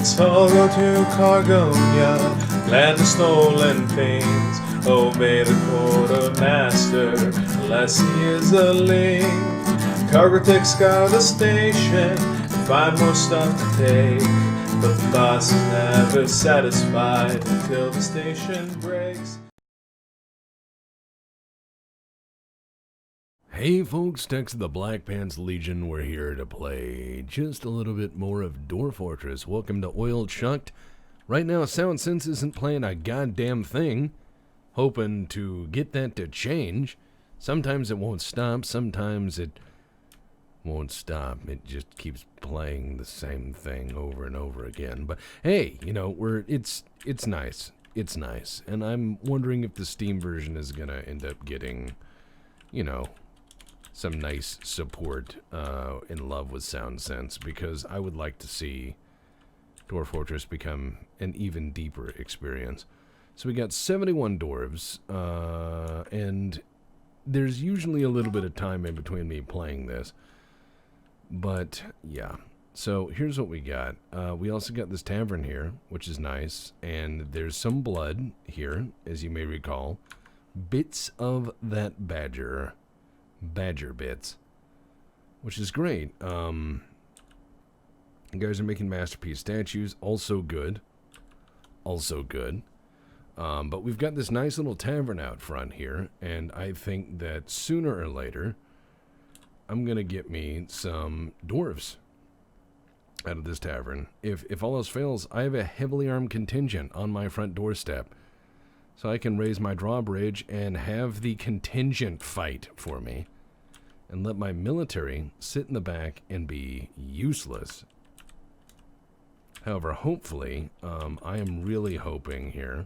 Let's all go to Cargonia, land of stolen pains. Obey the quartermaster, unless he is a link. Cargo takes out the station, to find more stuff to take. But the boss is never satisfied until the station breaks. Hey folks, Tex of the Black Pants Legion, we're here to play just a little bit more of Dwarf Fortress. Welcome to OilChucked. Right now, SoundSense isn't playing a goddamn thing. Hoping to get that to change. Sometimes it won't stop, sometimes it won't stop. It just keeps playing the same thing over and over again. But hey, you know, it's nice. It's nice. And I'm wondering if the Steam version is gonna end up getting, you know, some nice support in love with SoundSense, because I would like to see Dwarf Fortress become an even deeper experience. So we got 71 dwarves, and there's usually a little bit of time in between me playing this. But yeah, so here's what we got. We also got this tavern here, which is nice, and there's some blood here, as you may recall. Bits of that badger bits, which is great. You guys are making masterpiece statues, also good. But we've got this nice little tavern out front here, and I think that sooner or later I'm gonna get me some dwarves out of this tavern. If all else fails, I have a heavily armed contingent on my front doorstep, so I can raise my drawbridge and have the contingent fight for me, and let my military sit in the back and be useless. However, hopefully, I am really hoping here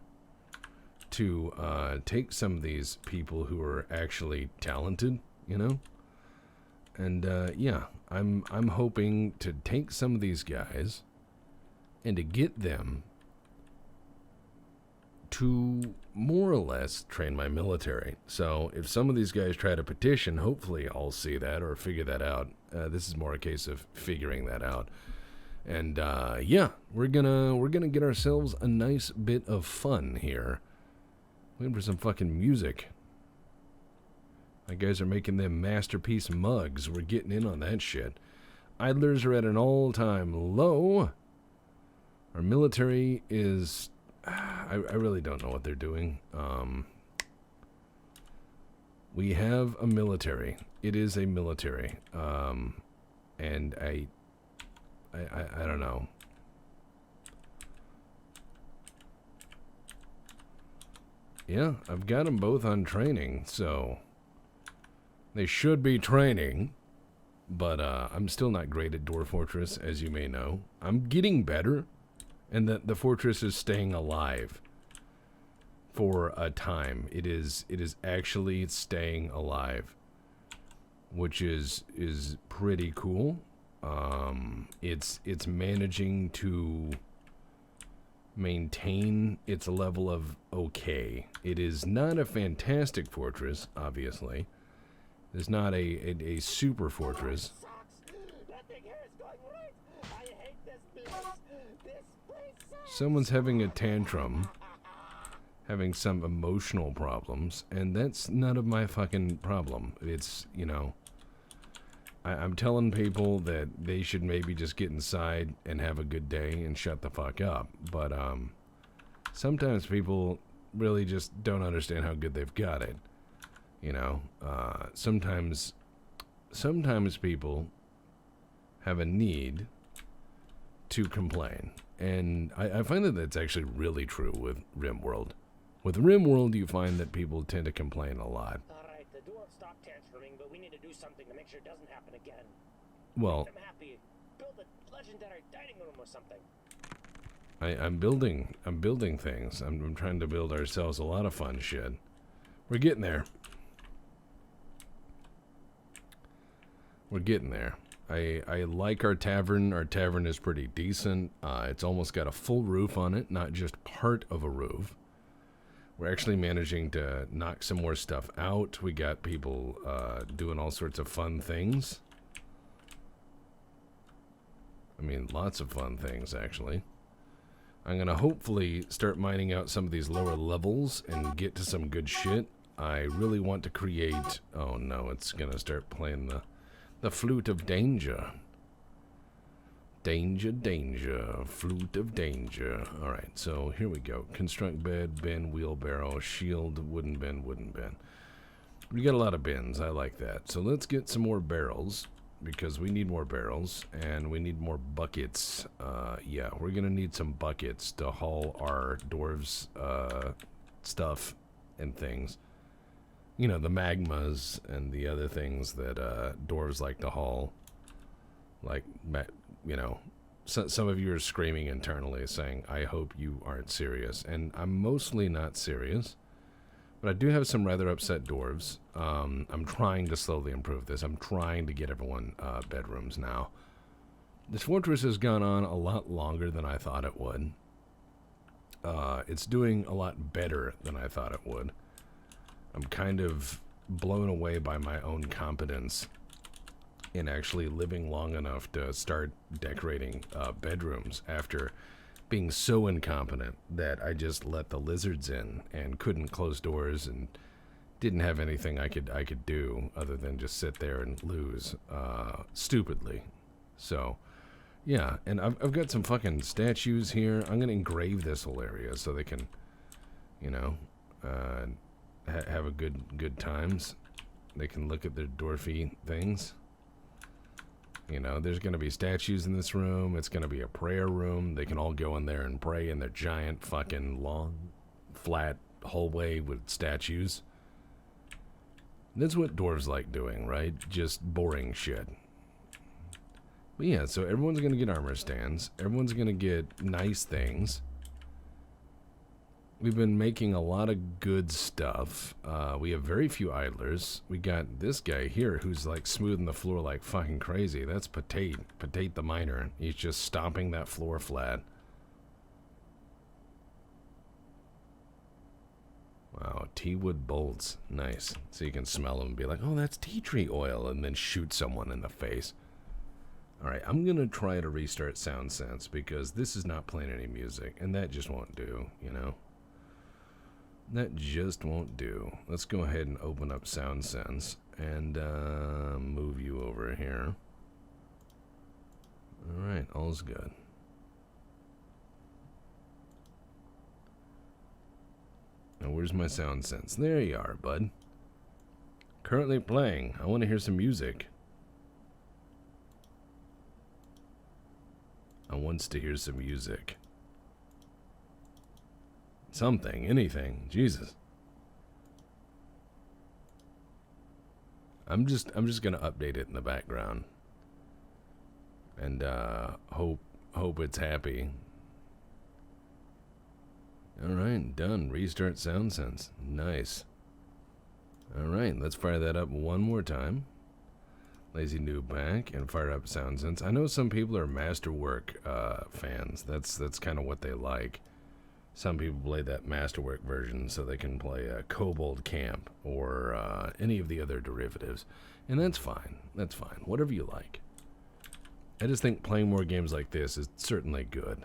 to take some of these people who are actually talented, you know? And yeah, I'm hoping to take some of these guys and to get them to more or less train my military. So if some of these guys try to petition, hopefully I'll see that or figure that out. This is more a case of figuring that out. And yeah, we're gonna get ourselves a nice bit of fun here. Waiting for some fucking music. My guys are making them masterpiece mugs. We're getting in on that shit. Idlers are at an all-time low. Our military is... I really don't know what they're doing. We have a military. It is a military. And I don't know. Yeah, I've got them both on training, so they should be training. But I'm still not great at Dwarf Fortress, as you may know. I'm getting better, and the fortress is staying alive for a time. It is actually staying alive, which is pretty cool. It's managing to maintain its level of okay. It is not a fantastic fortress, obviously. It's not a super fortress. Someone's having a tantrum, having some emotional problems, and that's none of my fucking problem. It's, you know, I'm telling people that they should maybe just get inside and have a good day and shut the fuck up. But sometimes people really just don't understand how good they've got it. You know, sometimes people have a need to complain. And I find that that's actually really true with RimWorld. With RimWorld, you find that people tend to complain a lot. Alright, the dwarves stopped tantruming, but we need to do something to make sure it doesn't happen again. Well, Make them happy. Build a legendary dining room or something. I'm building things. I'm trying to build ourselves a lot of fun shit. We're getting there. We're getting there. I like our tavern. Our tavern is pretty decent. It's almost got a full roof on it, not just part of a roof. We're actually managing to knock some more stuff out. We got people doing all sorts of fun things. I mean, lots of fun things, actually. I'm gonna hopefully start mining out some of these lower levels and get to some good shit. I really want to create... Oh no, it's gonna start playing the flute of danger. Danger, danger, flute of danger. Alright, so here we go. Construct bed, bin, wheelbarrow, shield, wooden bin, wooden bin. We got a lot of bins, I like that. So let's get some more barrels, because we need more barrels, and we need more buckets. Yeah, we're gonna need some buckets to haul our dwarves' stuff and things. You know, the magmas and the other things that dwarves like to haul. Like, you know, some of you are screaming internally saying, I hope you aren't serious. And I'm mostly not serious. But I do have some rather upset dwarves. I'm trying to slowly improve this. I'm trying to get everyone bedrooms now. This fortress has gone on a lot longer than I thought it would. It's doing a lot better than I thought it would. I'm kind of blown away by my own competence in actually living long enough to start decorating bedrooms after being so incompetent that I just let the lizards in and couldn't close doors and didn't have anything I could do other than just sit there and lose stupidly. So yeah, and I've got some fucking statues here. I'm gonna engrave this whole area so they can, you know, have a good times. They can look at their dwarfy things. You know, there's going to be statues in this room. It's going to be a prayer room. They can all go in there and pray in their giant fucking long, flat hallway with statues. That's what dwarves like doing, right? Just boring shit. But yeah, so everyone's going to get armor stands. Everyone's going to get nice things. We've been making a lot of good stuff. We have very few idlers. We got this guy here who's like smoothing the floor like fucking crazy. That's Patate the miner. He's just stomping that floor flat. Wow, tea wood bolts. Nice. So you can smell them and be like, oh, that's tea tree oil, and then shoot someone in the face. Alright, I'm gonna try to restart SoundSense because this is not playing any music, and that just won't do, you know? That just won't do. Let's go ahead and open up SoundSense and move you over here. Alright, all's good. Now where's my SoundSense? There you are, bud. Currently playing. I want to hear some music. I wants to hear some music. Something, anything, Jesus. I'm just gonna update it in the background, and hope it's happy. All right, done. Restart SoundSense. Nice. All right, let's fire that up one more time. Lazy Noob back and fire up SoundSense. I know some people are Masterwork fans. That's kind of what they like. Some people play that Masterwork version so they can play Kobold Camp or any of the other derivatives. And that's fine. That's fine. Whatever you like. I just think playing more games like this is certainly good.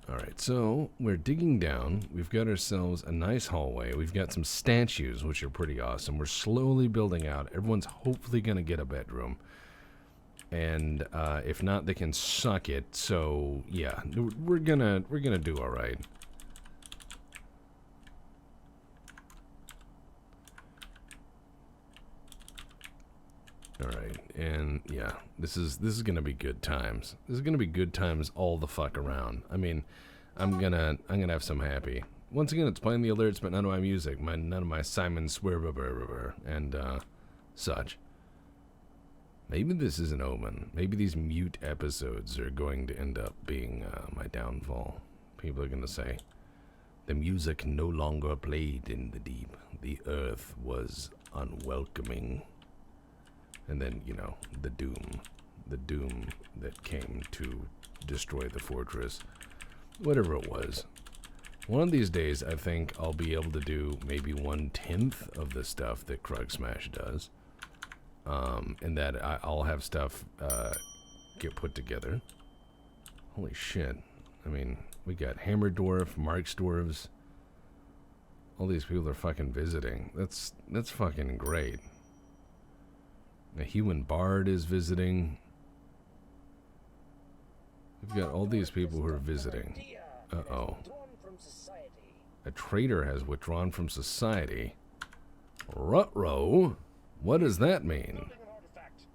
Alright, so we're digging down. We've got ourselves a nice hallway. We've got some statues, which are pretty awesome. We're slowly building out. Everyone's hopefully going to get a bedroom. And if not, they can suck it. So yeah, we're gonna do all right. All right, and yeah, this is gonna be good times. This is gonna be good times all the fuck around. I mean, I'm gonna have some happy. Once again, it's playing the alerts, but none of my music, none of my Simon Swear and such. Maybe this is an omen. Maybe these mute episodes are going to end up being my downfall. People are going to say, the music no longer played in the deep. The earth was unwelcoming. And then, you know, the doom that came to destroy the fortress. Whatever it was. One of these days, I think I'll be able to do maybe 1/10 of the stuff that Krug Smash does. And that I'll have stuff get put together. Holy shit. I mean, we got Hammer Dwarf, Marks Dwarves. All these people are fucking visiting. That's fucking great. A human bard is visiting. We've got all these people who are visiting. Uh-oh. A traitor has withdrawn from society. Ruh-roh? What does that mean?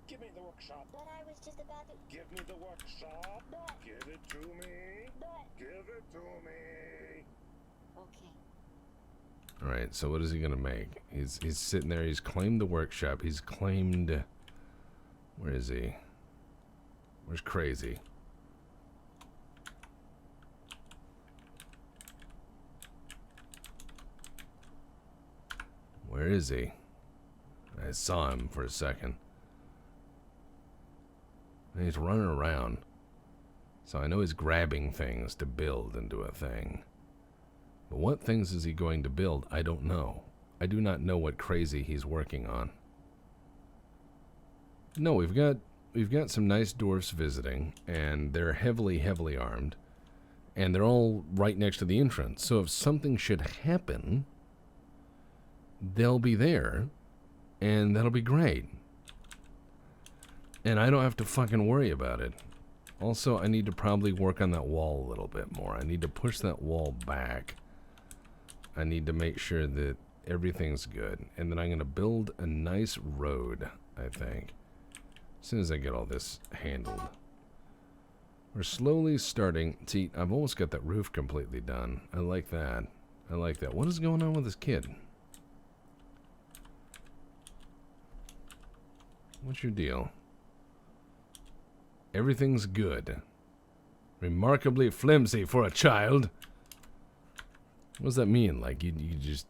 Give me the workshop. But I was just about to... Give me the workshop. Give it to me. Give it to me. Okay. Alright, so what is he gonna make? He's sitting there, he's claimed the workshop, he's claimed... Where is he? Where's Crazy? Where is he? I saw him for a second. And he's running around. So I know he's grabbing things to build into a thing. But what things is he going to build? I don't know. I do not know what crazy he's working on. No, we've got some nice dwarfs visiting, and they're heavily armed, and they're all right next to the entrance. So if something should happen, they'll be there, and that'll be great. And I don't have to fucking worry about it. Also, I need to probably work on that wall a little bit more. I need to push that wall back. I need to make sure that everything's good. And then I'm going to build a nice road, I think. As soon as I get all this handled. We're slowly starting. See, I've almost got that roof completely done. I like that. I like that. What is going on with this kid? What's your deal? Everything's good. Remarkably flimsy for a child. What does that mean? Like, you just,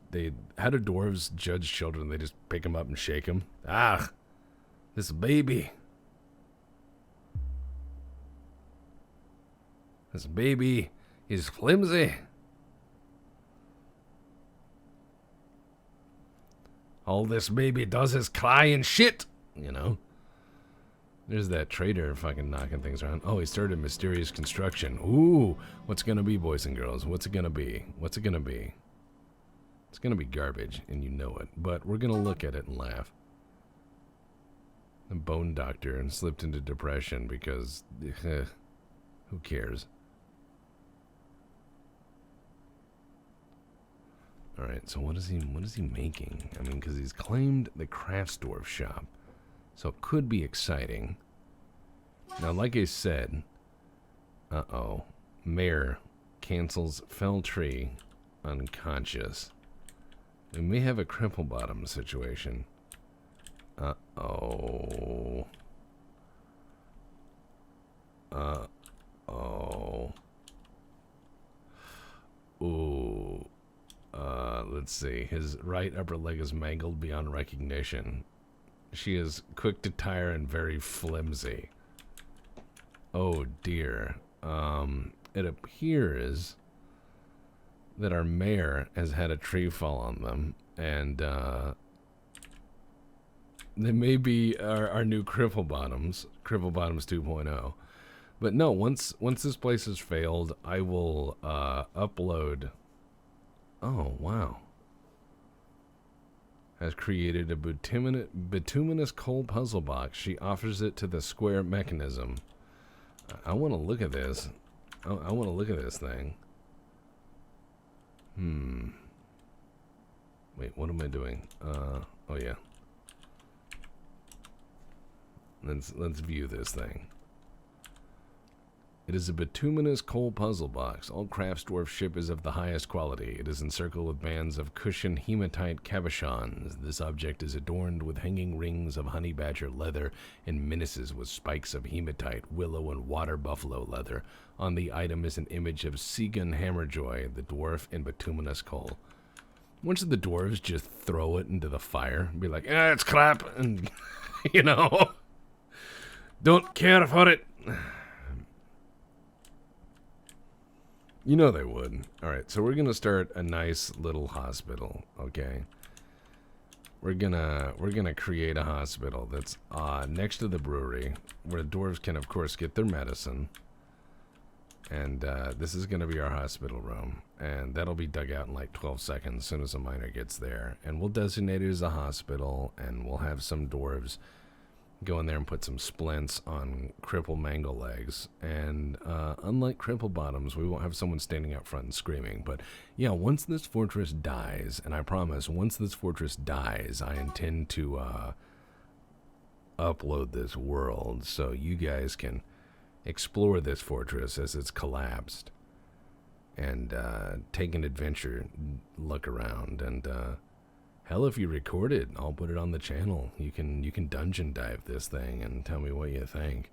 how do dwarves judge children? They just pick them up and shake them? Ah, this baby. This baby is flimsy. All this baby does is cry and shit, you know. There's that trader fucking knocking things around. Oh, he started mysterious construction. Ooh, what's it gonna be, boys and girls? What's it gonna be? What's it gonna be? It's gonna be garbage, and you know it. But we're gonna look at it and laugh. The bone doctor and slipped into depression because, who cares? All right, so what is he making? I mean, because he's claimed the Craftsdorf shop. So it could be exciting. Now, like I said, Mayor cancels fell tree unconscious. We may have a cripple bottom situation. Ooh. Let's see. His right upper leg is mangled beyond recognition. She is quick to tire and very flimsy. Oh dear. It appears that our mayor has had a tree fall on them, and they may be our new Cripple Bottoms 2.0. But no, once this place has failed, I will upload. Oh wow. Has created a bituminous coal puzzle box. She offers it to the square mechanism. I want to look at this. I want to look at this thing. Wait, what am I doing? Oh yeah. Let's view this thing. It is a bituminous coal puzzle box. All Craftsdorf ship is of the highest quality. It is encircled with bands of cushion hematite cabochons. This object is adorned with hanging rings of honey badger leather and menaces with spikes of hematite, willow, and water buffalo leather. On the item is an image of Segan Hammerjoy, the dwarf in bituminous coal. Once the dwarves just throw it into the fire and be like, it's crap, and, you know, don't care for it. You know they would. Alright, so we're gonna start a nice little hospital, okay? We're gonna create a hospital that's next to the brewery, where the dwarves can of course get their medicine. And this is going to be our hospital room. And that'll be dug out in like 12 seconds as soon as a miner gets there. And we'll designate it as a hospital, and we'll have some dwarves go in there and put some splints on cripple mangle legs. And unlike cripple bottoms, we won't have someone standing out front and screaming. But yeah, once this fortress dies, and I promise, once this fortress dies, I intend to upload this world so you guys can explore this fortress as it's collapsed, and take an adventure look around. And hell, if you record it, I'll put it on the channel. You can dungeon dive this thing and tell me what you think.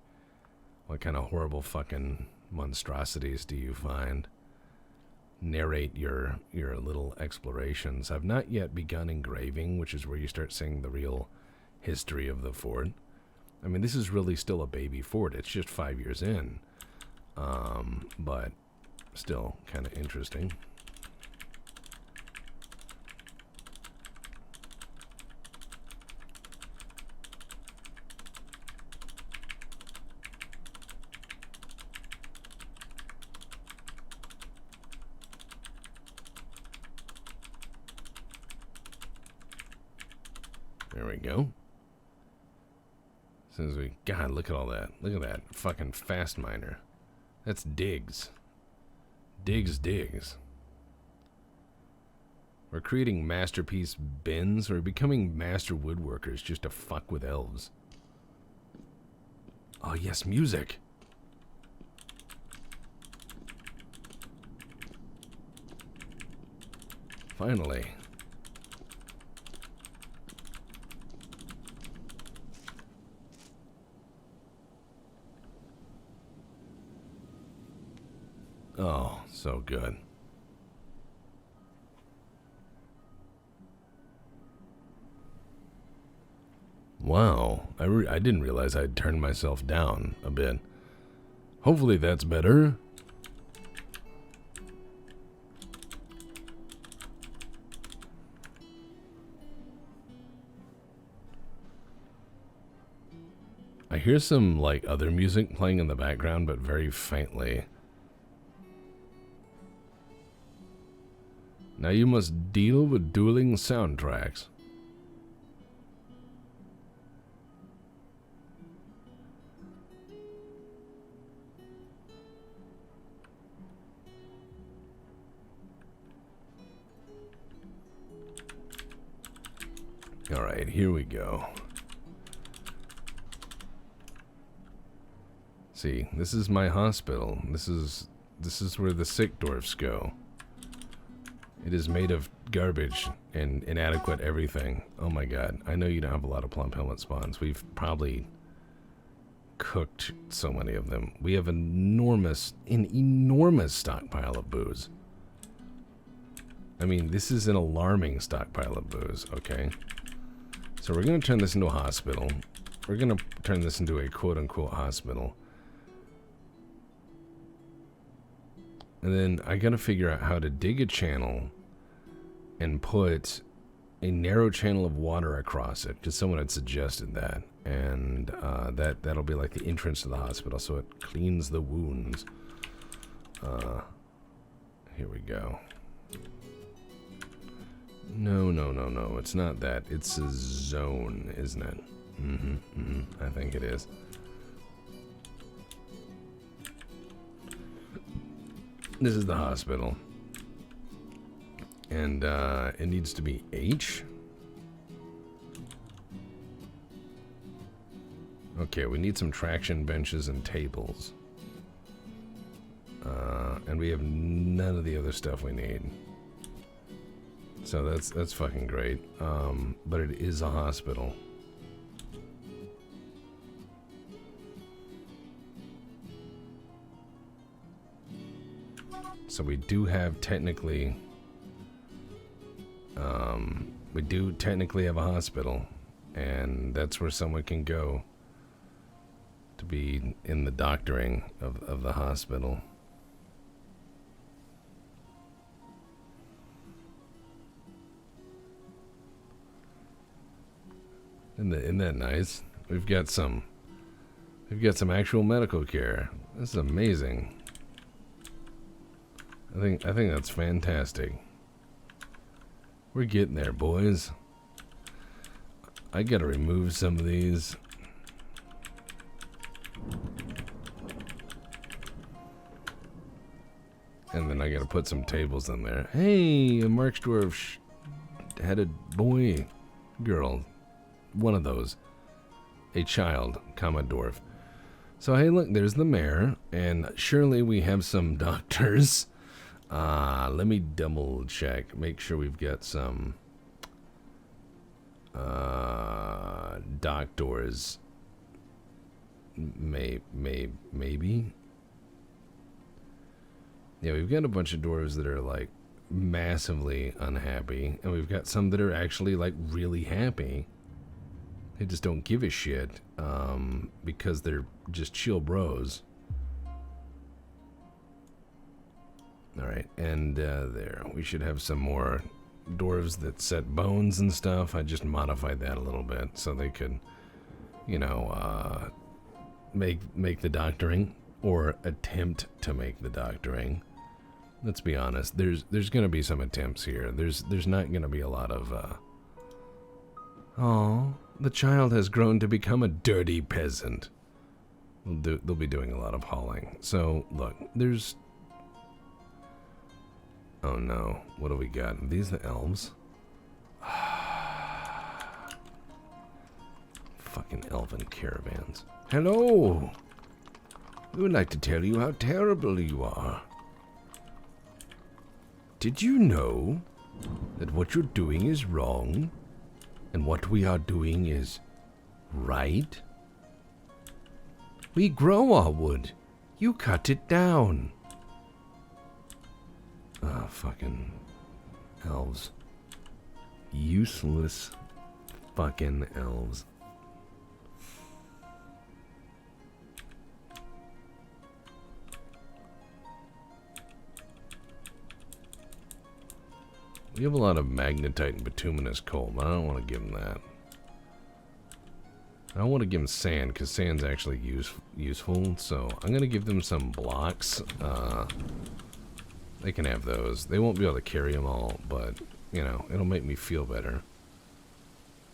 What kind of horrible fucking monstrosities do you find? Narrate your little explorations. I've not yet begun engraving, which is where you start seeing the real history of the fort. I mean, this is really still a baby fort. It's just 5 years in. But still kind of interesting. There we go. As soon as we... God, look at all that. Look at that fucking fast miner. That's digs. Digs. We're creating masterpiece bins. We're becoming master woodworkers just to fuck with elves. Oh, yes, music. Finally. Oh, so good. Wow, I didn't realize I'd turned myself down a bit. Hopefully that's better. I hear some, like, other music playing in the background, but very faintly. Now you must deal with dueling soundtracks. All right, here we go. See, this is my hospital. This is where the sick dwarfs go. It is made of garbage and inadequate everything. Oh my god. I know you don't have a lot of plump helmet spawns. We've probably cooked so many of them. We have an enormous stockpile of booze. I mean, this is an alarming stockpile of booze, okay? So we're going to turn this into a hospital. We're going to turn this into a quote-unquote hospital. And then I gotta figure out how to dig a channel and put a narrow channel of water across it, because someone had suggested that. And that'll be like the entrance to the hospital, so it cleans the wounds. Here we go. No, it's not that. It's a zone, isn't it? I think it is. This is the hospital. And it needs to be H. Okay, we need some traction benches and tables. And we have none of the other stuff we need. So that's fucking great. But it is a hospital. So we do have technically, have a hospital, and that's where someone can go to be in the doctoring of the hospital. Isn't that nice? We've got some actual medical care. This is amazing. I think that's fantastic. We're getting there, boys. I gotta remove some of these. And then I gotta put some tables in there. Hey, a Marksdorf had a boy, girl, one of those. A child, comma dwarf. So hey, look, there's the mayor, and surely we have some doctors. Let me double check, make sure we've got some doctors. Maybe. Yeah, we've got a bunch of dwarves that are like massively unhappy, and we've got some that are actually like really happy. They just don't give a shit because they're just chill bros. Alright, and there. We should have some more dwarves that set bones and stuff. I just modified that a little bit so they could, you know, make the doctoring, or attempt to make the doctoring. Let's be honest, there's gonna be some attempts here. There's not gonna be a lot of oh, the child has grown to become a dirty peasant. They'll be doing a lot of hauling. So look, there's, oh no, what do we got? Are these the elves? Fucking elven caravans. Hello! We would like to tell you how terrible you are. Did you know that what you're doing is wrong, and what we are doing is right? We grow our wood. You cut it down. Ah, fucking elves. Useless fucking elves. We have a lot of magnetite and bituminous coal, but I don't want to give them that. I don't want to give them sand, because sand's actually useful, so I'm going to give them some blocks. They can have those. They won't be able to carry them all, but, you know, it'll make me feel better.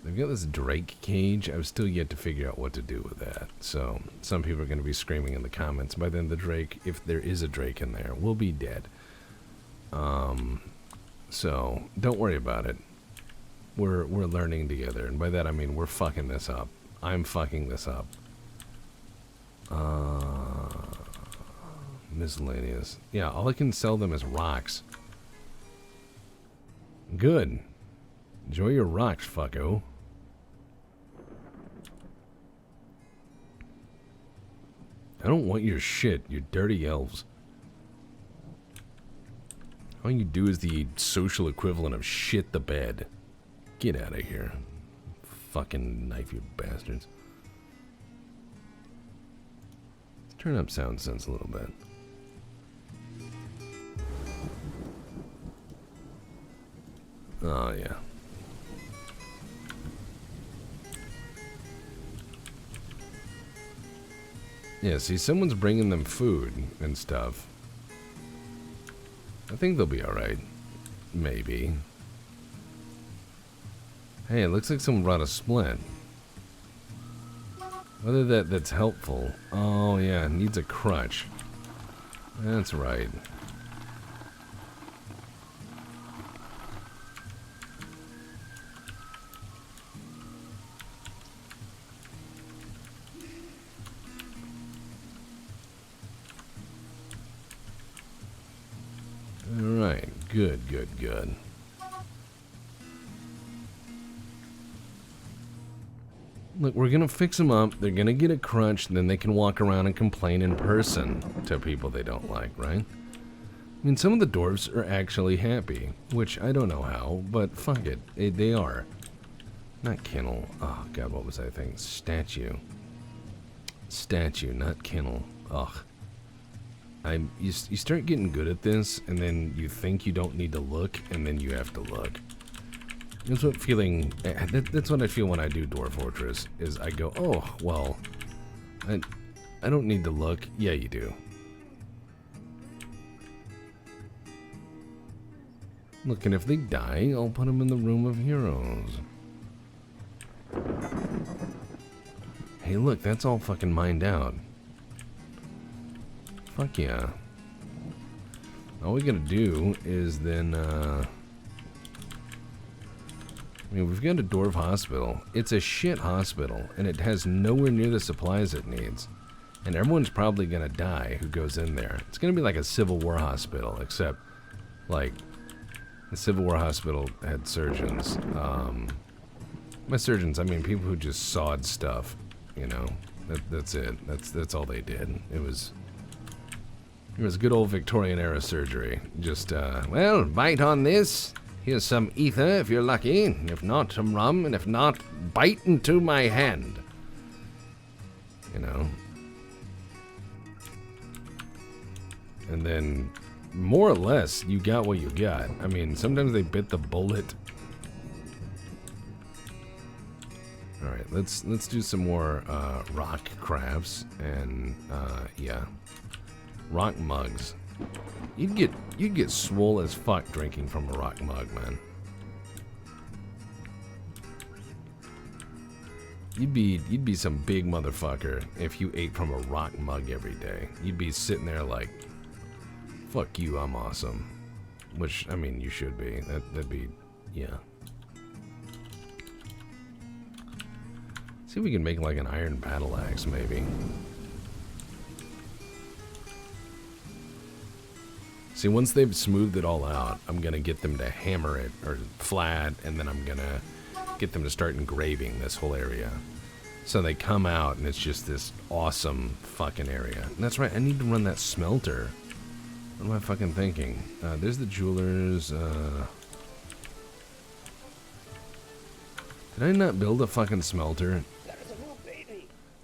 They've got this drake cage. I've still yet to figure out what to do with that. So, some people are going to be screaming in the comments. By then, the drake, if there is a drake in there, will be dead. So, don't worry about it. We're learning together, and by that I mean we're fucking this up. I'm fucking this up. Miscellaneous. Yeah, all I can sell them is rocks. Good. Enjoy your rocks, fucko. I don't want your shit, you dirty elves. All you do is the social equivalent of shit the bed. Get out of here. Fucking knife, you bastards. Let's turn up sound sense a little bit. Oh, yeah. Yeah, see, someone's bringing them food and stuff. I think they'll be alright. Maybe. Hey, it looks like someone brought a splint. Whether that's helpful. Oh, yeah, it needs a crutch. That's right. Alright, good. Look, we're gonna fix them up, they're gonna get a crutch, then they can walk around and complain in person to people they don't like, right? I mean, some of the dwarves are actually happy, which I don't know how, but fuck it, they are. Not kennel. Oh god, what was I thinking? Statue. Statue, not kennel. Ugh. You start getting good at this, and then you think you don't need to look, and then you have to look. That's what that's what I feel when I do Dwarf Fortress, is I go, oh, well, I don't need to look. Yeah, you do. Look, and if they die, I'll put them in the room of heroes. Hey, look, that's all fucking mined out. Fuck yeah. All we gotta do is then, I mean, we've got a dwarf hospital. It's a shit hospital, and it has nowhere near the supplies it needs. And everyone's probably gonna die who goes in there. It's gonna be like a Civil War hospital, except, like, the Civil War hospital had surgeons. By surgeons, I mean people who just sawed stuff, you know. That's it. That's all they did. It was good old Victorian era surgery. Just, well, bite on this. Here's some ether if you're lucky. If not, some rum. And if not, bite into my hand. You know. And then, more or less, you got what you got. I mean, sometimes they bit the bullet. Alright, let's do some more rock crafts. And, yeah. Rock mugs. You'd get swole as fuck drinking from a rock mug, man. You'd be some big motherfucker if you ate from a rock mug every day. You'd be sitting there like, fuck you, I'm awesome. Which, I mean, you should be. That'd be, yeah. See if we can make like an iron battle axe, maybe. See, once they've smoothed it all out, I'm gonna get them to hammer it, or flat, and then I'm gonna get them to start engraving this whole area. So they come out, and it's just this awesome fucking area. And that's right, I need to run that smelter. What am I fucking thinking? There's the jewelers, Did I not build a fucking smelter?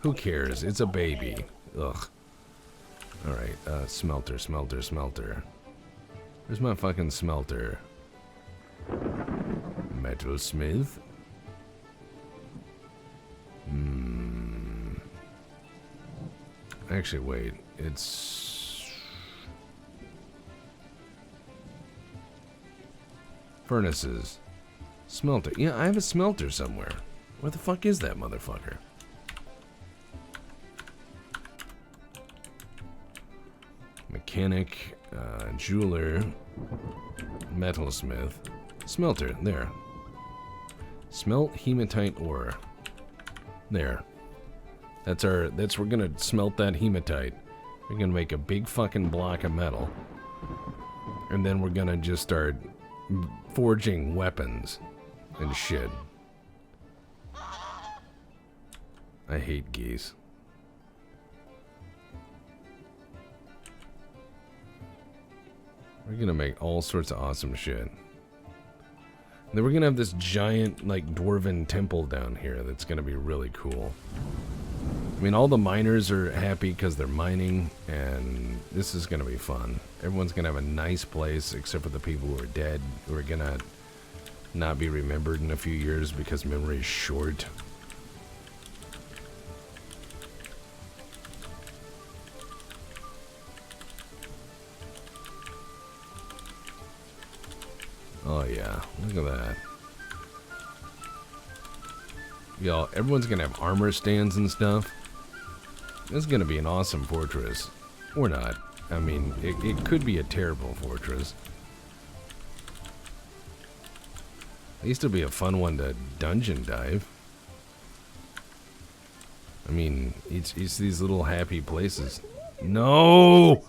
Who cares? It's a baby. Ugh. Alright, smelter. Where's my fucking smelter? Metalsmith? Actually, wait. It's... furnaces. Smelter. Yeah, I have a smelter somewhere. Where the fuck is that motherfucker? Mechanic, jeweler, metalsmith, smelter, there. Smelt hematite ore. There. We're gonna smelt that hematite. We're gonna make a big fucking block of metal. And then we're gonna just start forging weapons and shit. I hate geese. We're gonna make all sorts of awesome shit. And then we're gonna have this giant, like, dwarven temple down here that's gonna be really cool. I mean, all the miners are happy because they're mining, and this is gonna be fun. Everyone's gonna have a nice place, except for the people who are dead, who are gonna not be remembered in a few years because memory is short. Oh yeah, look at that. Y'all, everyone's gonna have armor stands and stuff. This is gonna be an awesome fortress. Or not. I mean, it could be a terrible fortress. At least it'll be a fun one to dungeon dive. I mean, it's these little happy places. No!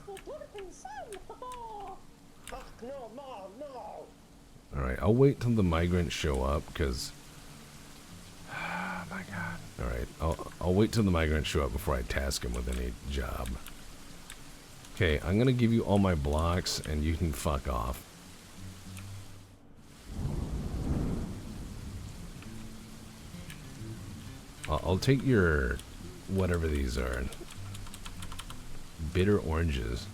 Alright, I'll wait till the migrants show up, because... oh my god. Alright, I'll wait till the migrants show up before I task them with any job. Okay, I'm gonna give you all my blocks, and you can fuck off. I'll take your... whatever these are. Bitter oranges.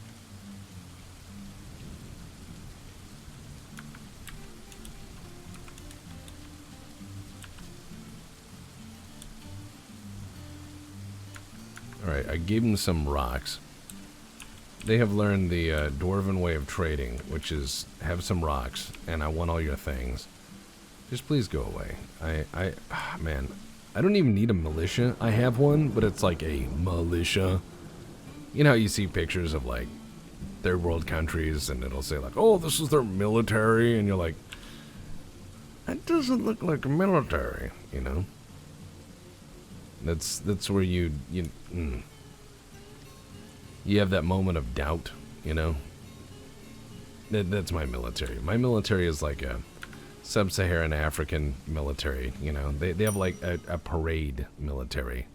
Alright, I gave him some rocks. They have learned the Dwarven way of trading, which is have some rocks, and I want all your things. Just please go away. Man, I don't even need a militia. I have one, but it's like a militia. You know how you see pictures of like third world countries, and it'll say like, oh, this is their military, and you're like, that doesn't look like a military, you know? That's where you have that moment of doubt, you know? That's my military. My military is like a sub-Saharan African military, you know? They have like a parade military.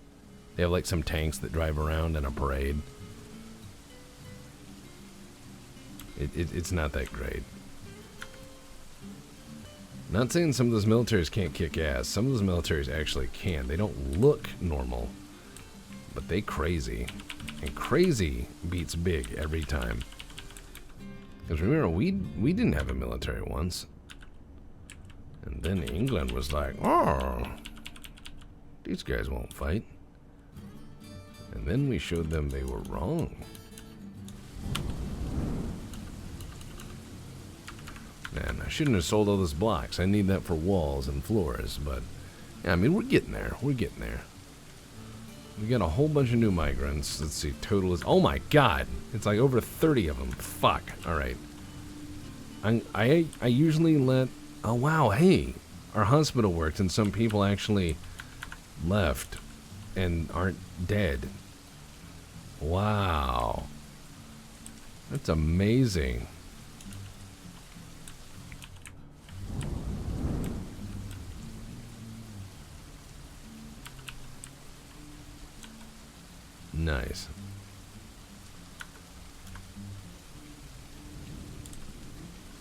They have like some tanks that drive around in a parade. It's not that great. Not saying some of those militaries can't kick ass. Some of those militaries actually can. They don't look normal, but they crazy. And crazy beats big every time. Because remember, we didn't have a military once. And then England was like, oh, these guys won't fight. And then we showed them they were wrong. Man, I shouldn't have sold all those blocks. I need that for walls and floors, but yeah, I mean, we're getting there. We're getting there. We got a whole bunch of new migrants. Let's see, total is, oh my god, it's like over 30 of them. Fuck. All right. I usually let, oh wow, hey, our hospital worked and some people actually left and aren't dead. Wow. That's amazing. Nice.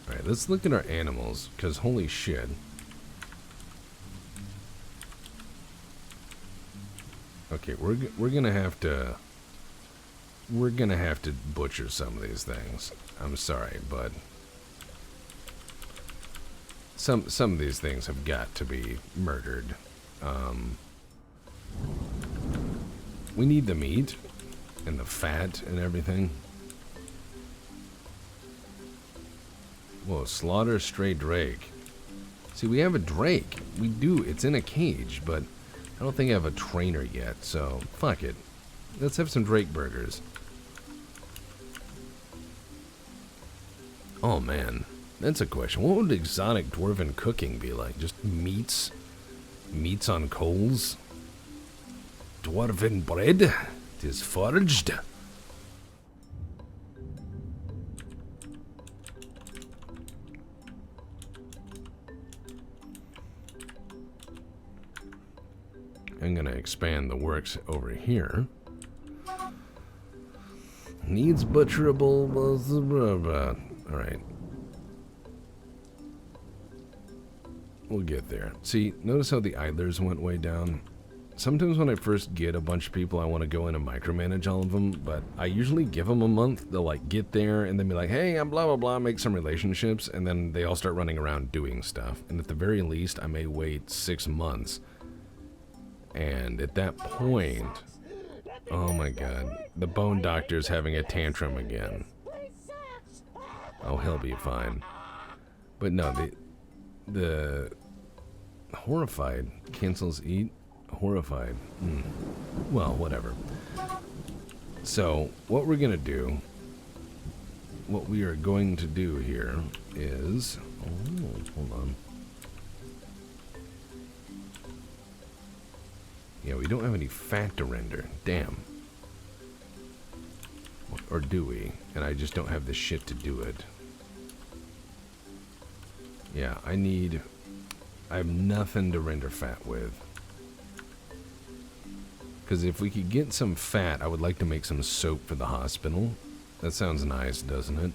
Alright, let's look at our animals, because holy shit. Okay, we're gonna have to butcher some of these things. I'm sorry, but some of these things have got to be murdered. We need the meat and the fat and everything. Whoa, slaughter stray drake. See, we have a drake. We do. It's in a cage, but I don't think I have a trainer yet, so fuck it. Let's have some drake burgers. Oh man, that's a question. What would exotic dwarven cooking be like? Just meats? Meats on coals? Dwarven bread? Tis forged. I'm gonna expand the works over here. Needs butcherable. Alright. We'll get there. See, notice how the idlers went way down? Sometimes when I first get a bunch of people, I want to go in and micromanage all of them, but I usually give them a month. They'll like get there and then be like, hey, I'm blah, blah, blah, make some relationships, and then they all start running around doing stuff. And at the very least, I may wait 6 months. And at that point, oh my god, the bone doctor's having a tantrum again. Oh, he'll be fine. But no, the horrified cancels eat. Horrified. Well, whatever. So, what we are going to do here is, oh, hold on. Yeah, we don't have any fat to render. Damn. Or do we? And I just don't have the shit to do it. Yeah, I have nothing to render fat with. Because if we could get some fat, I would like to make some soap for the hospital. That sounds nice, doesn't it?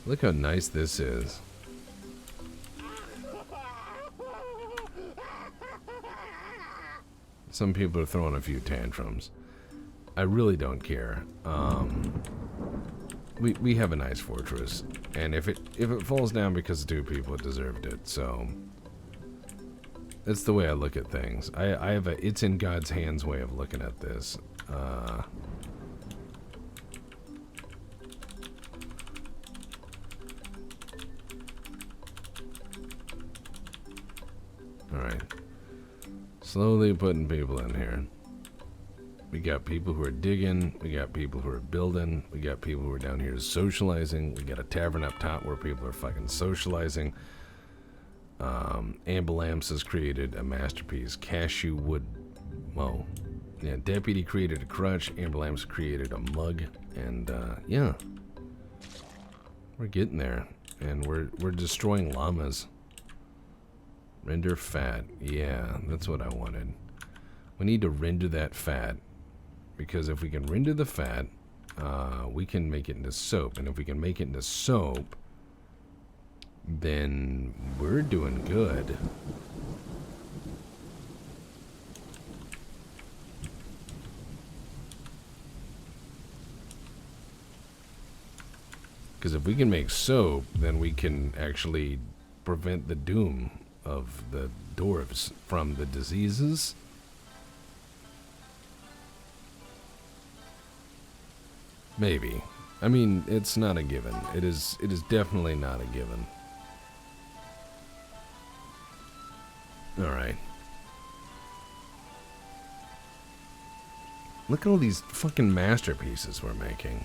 Look how nice this is. Some people are throwing a few tantrums. I really don't care. We have a nice fortress, and if it falls down because of 2 people, it deserved it. So That's the way I look at things. I have a it's in God's hands way of looking at this. Alright. Slowly putting people in here. We got people who are digging. We got people who are building. We got people who are down here socializing. We got a tavern up top where people are fucking socializing. Ambulamps has created a masterpiece. Cashew wood. Well, yeah, Deputy created a crutch. Ambulamps created a mug. And, yeah. We're getting there. And we're destroying llamas. Render fat. Yeah, that's what I wanted. We need to render that fat. Because if we can render the fat, we can make it into soap. And if we can make it into soap, then we're doing good. Because if we can make soap, then we can actually prevent the doom of the dwarves from the diseases. Maybe. I mean, it's not a given. It is definitely not a given. Alright. Look at all these fucking masterpieces we're making.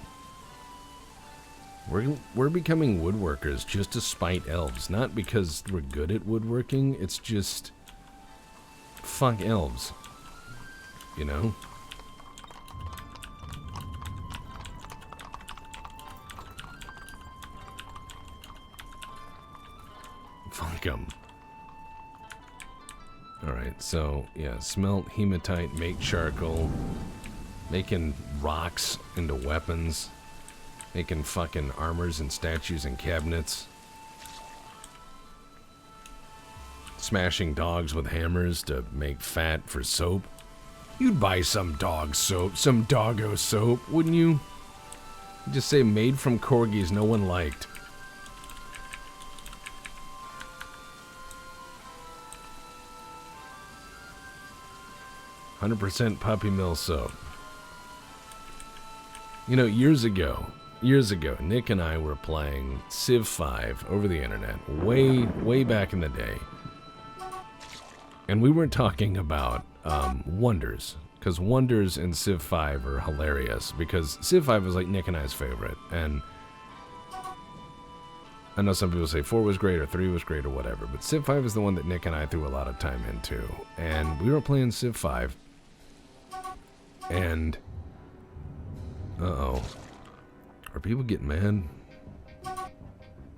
We're becoming woodworkers just to spite elves. Not because we're good at woodworking. It's just... fuck elves. You know? Fuck them. Alright, so, yeah, smelt, hematite, make charcoal, making rocks into weapons, making fucking armors and statues and cabinets, smashing dogs with hammers to make fat for soap. You'd buy some dog soap, some doggo soap, wouldn't you? You'd just say made from corgis no one liked. "100% puppy mill soap." You know, years ago, Nick and I were playing Civ 5 over the internet, way back in the day. And we weren't talking about wonders, because wonders in Civ 5 are hilarious, because Civ 5 was like Nick and I's favorite. And I know some people say 4 was great or 3 was great or whatever, but Civ 5 is the one that Nick and I threw a lot of time into. And we were playing Civ 5. And, uh-oh. Are people getting mad?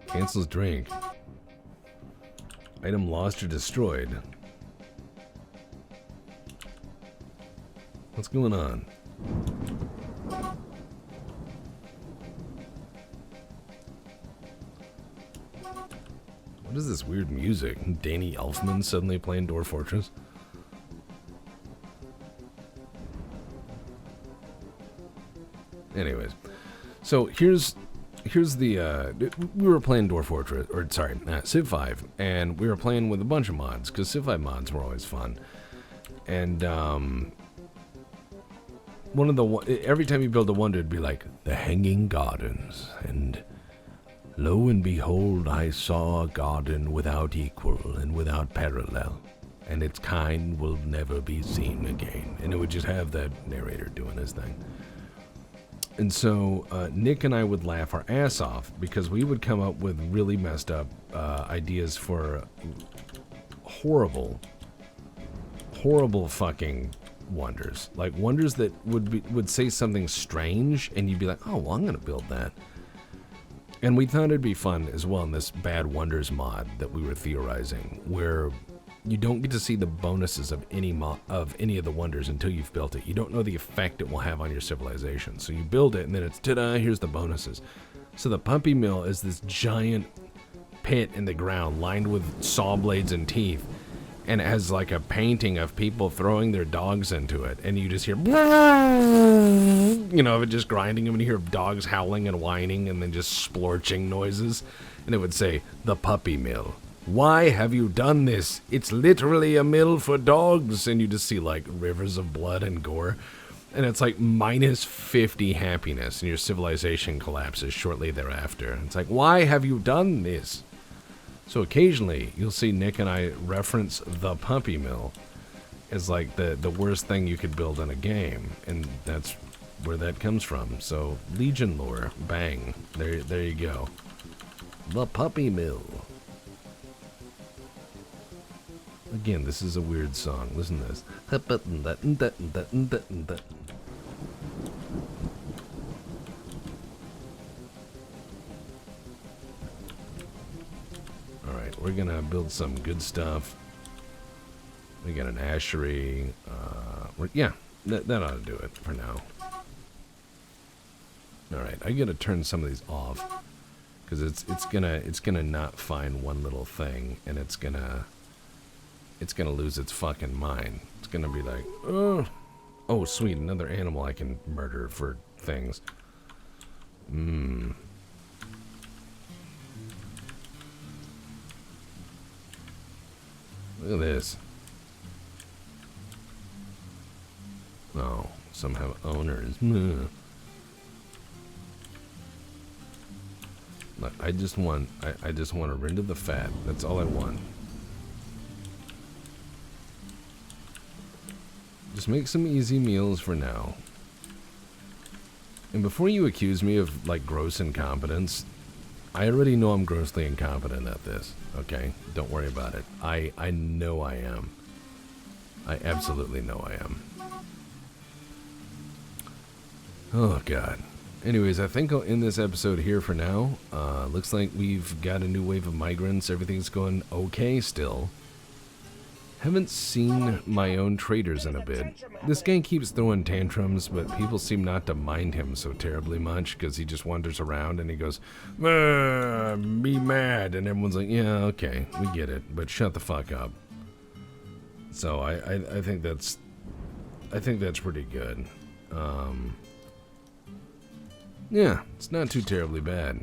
Cancels drink. Item lost or destroyed. What's going on? What is this weird music? Danny Elfman suddenly playing Dwarf Fortress? Anyways, so here's the, we were playing Dwarf Fortress, or sorry, Civ 5, and we were playing with a bunch of mods, because Civ 5 mods were always fun. And, one of the, every time you build a wonder, it'd be like, the Hanging Gardens, and lo and behold, I saw a garden without equal and without parallel, and its kind will never be seen again. And it would just have that narrator doing his thing. And so Nick and I would laugh our ass off because we would come up with really messed up ideas for horrible fucking wonders. Like wonders that would say something strange and you'd be like, oh, well, I'm going to build that. And we thought it'd be fun as well in this Bad Wonders mod that we were theorizing, where you don't get to see the bonuses of any of the wonders until you've built it. You don't know the effect it will have on your civilization. So you build it, and then it's, ta-da, here's the bonuses. So the puppy mill is this giant pit in the ground lined with saw blades and teeth, and it has like a painting of people throwing their dogs into it, and you just hear, you know, of it just grinding them, and you hear dogs howling and whining, and then just splorching noises, and it would say, the puppy mill. Why have you done this? It's literally a mill for dogs. And you just see like rivers of blood and gore. And it's like minus 50 happiness, and your civilization collapses shortly thereafter. It's like, why have you done this? So occasionally, you'll see Nick and I reference the puppy mill as like the worst thing you could build in a game. And that's where that comes from. So, Legion lore, bang. There you go. The puppy mill. Again, this is a weird song. Listen to this. Alright, we're gonna build some good stuff. We got an ashery. Yeah, that ought to do it for now. Alright, I gotta turn some of these off. Because it's gonna not find one little thing, and it's gonna lose its fucking mind. It's gonna be like, oh sweet, another animal I can murder for things. Look at this. Oh, some have owners. Look, I just want to render the fat. That's all I want. Just make some easy meals for now. And before you accuse me of, like, gross incompetence, I already know I'm grossly incompetent at this, okay? Don't worry about it. I know I am. I absolutely know I am. Oh, God. Anyways, I think I'll end this episode here for now. Looks like we've got a new wave of migrants. Everything's going okay still. Haven't seen my own traders in a bit. This guy keeps throwing tantrums, but people seem not to mind him so terribly much because he just wanders around and he goes, be mad, and everyone's like, yeah, okay, we get it, but shut the fuck up. So I think that's pretty good. Yeah, it's not too terribly bad.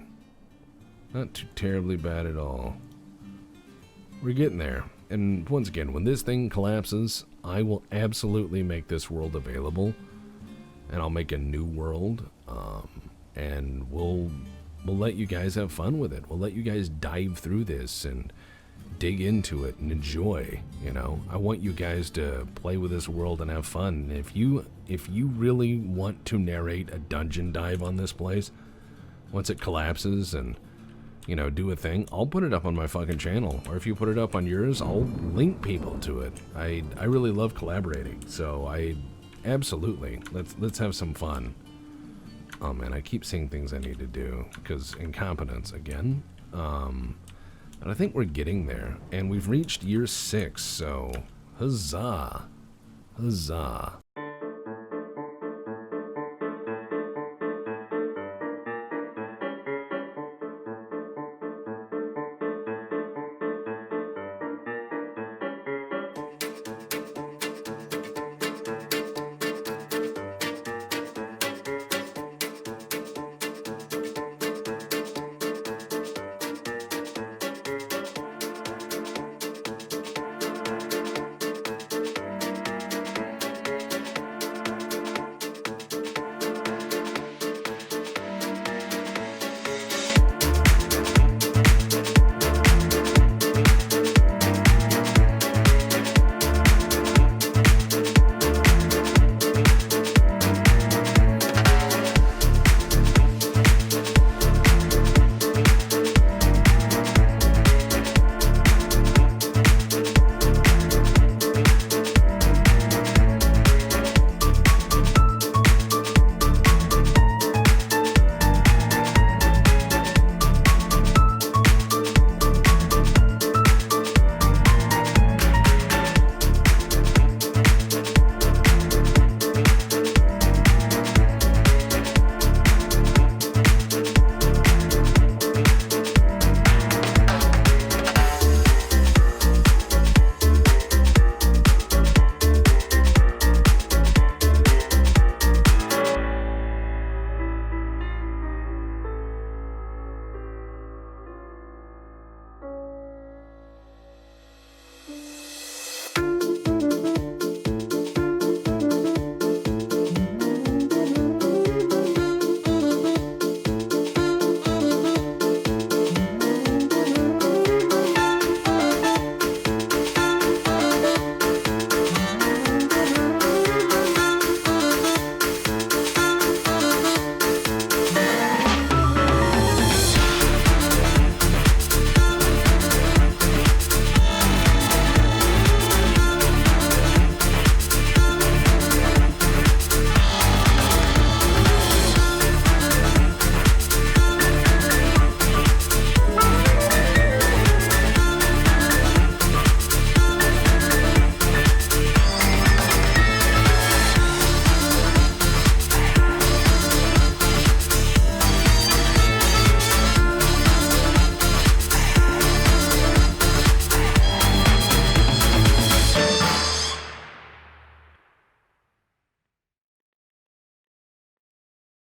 Not too terribly bad at all. We're getting there. And once again, when this thing collapses, I will absolutely make this world available. And I'll make a new world. And we'll let you guys have fun with it. We'll let you guys dive through this and dig into it and enjoy, you know. I want you guys to play with this world and have fun. And if you really want to narrate a dungeon dive on this place, once it collapses and, you know, do a thing, I'll put it up on my fucking channel. Or if you put it up on yours, I'll link people to it. I really love collaborating, so absolutely, let's have some fun. Oh man, I keep seeing things I need to do, because incompetence again. And I think we're getting there. And we've reached year 6, so huzzah. Huzzah.